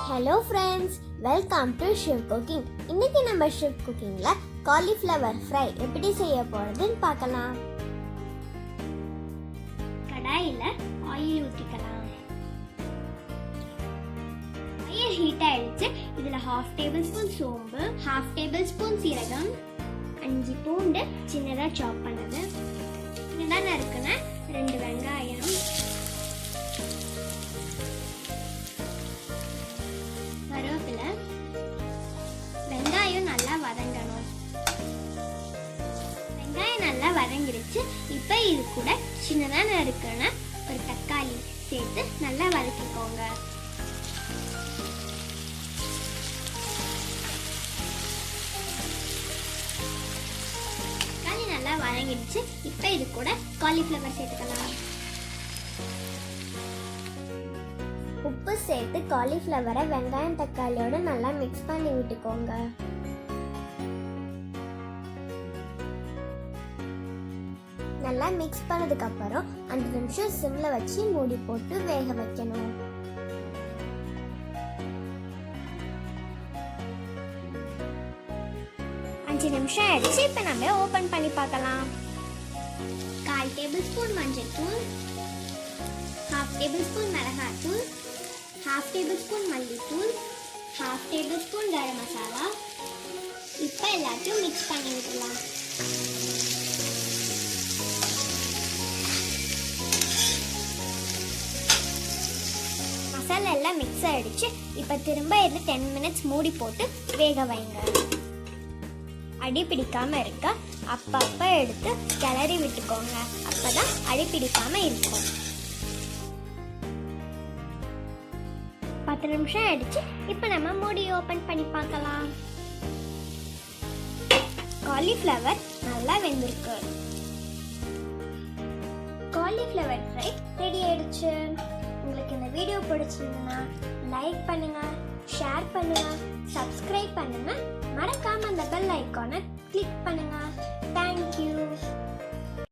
Hello friends, welcome to Shiv cooking. இன்னைக்கு நம்ம Shiv குக்கிங்ல cauliflower fry எப்படி செய்ய போறதுன்னு பார்க்கலாம். கடாயில ஆயில் ஊற்றிக்கலாம். ஆயில் ஹீட் ஆயிடுச்சு. இதுல 1/2 டேபிள்ஸ்பூன் சோம்பு, 1/2 டேபிள்ஸ்பூன் சீரகம், 5 பூண்டு சின்னதா சாப் பண்ணது, சின்னதா நறுக்குன 2 வெங்காயம், கருவேப்பிலை. வெங்காயம் நல்லா வதங்கணும். வெங்காயம் நல்லா வதங்கிடுச்சு. இப்போ இது கூட சின்னதா நறுக்குன ஒரு தக்காளி சேர்த்து நல்லா வதக்கிக்கோங்க. தக்காளி நல்லா வதங்கிடுச்சு. இப்போ இது கூட காலிஃப்ளவர் சேர்த்துக்கலாம். உப்பு சேர்த்து காலிஃப்ளவரை வெங்காயம் தக்காளியோட நல்லா மிக்ஸ் பண்ணி விட்டுக்கோங்க. நல்லா மிக்ஸ் பண்ணதுக்கு அப்புறம் 5 நிமிஷம் சிம்ல வச்சு மூடி போட்டு வேக வைக்கணும். நிமிஷம் ஆயிடுச்சு. இப்போ நம்ம ஓபன் பண்ணி பார்க்கலாம். 1/4 டேபிள்ஸ்பூன் மஞ்சள் தூள், 1/2 டேபிள்ஸ்பூன் மிளகாய்த்தூள், 1/2 டேபிள்ஸ்பூன் மல்லித்தூள், 1/2 டேபிள்ஸ்பூன் கரம் மசாலா. இப்போ எல்லாத்தையும் மிக்ஸ் பண்ணி விட்டுலாம். மசாலா எல்லாம் மிக்ஸ் ஆயிடுச்சு. இப்போ திரும்ப இது 10 மினிட்ஸ் மூடி போட்டு வேக வைங்க. அடி பிடிக்காம இருக்க அப்பப்ப எடுத்து கிளறி விட்டுக்கோங்க. அப்பதான் அடி பிடிக்காம இருக்கும். 10 நிமிஷம் ஆயிடுச்சு. இப்போ நம்ம மூடி ஓபன் பண்ணி பார்க்கலாம். காலிஃப்ளவர் நல்லா வெந்திருக்கு. காலிஃப்ளவர் ஃப்ரை ரெடி ஆயிடுச்சு. உங்களுக்கு இந்த வீடியோ பிடிச்சிருந்ததுன்னா லைக் பண்ணுங்க, ஷேர் பண்ணுங்க, சப்ஸ்கிரைப் பண்ணுங்க. மறக்காம அந்த பெல் ஐகானை கிளிக் பண்ணுங்க.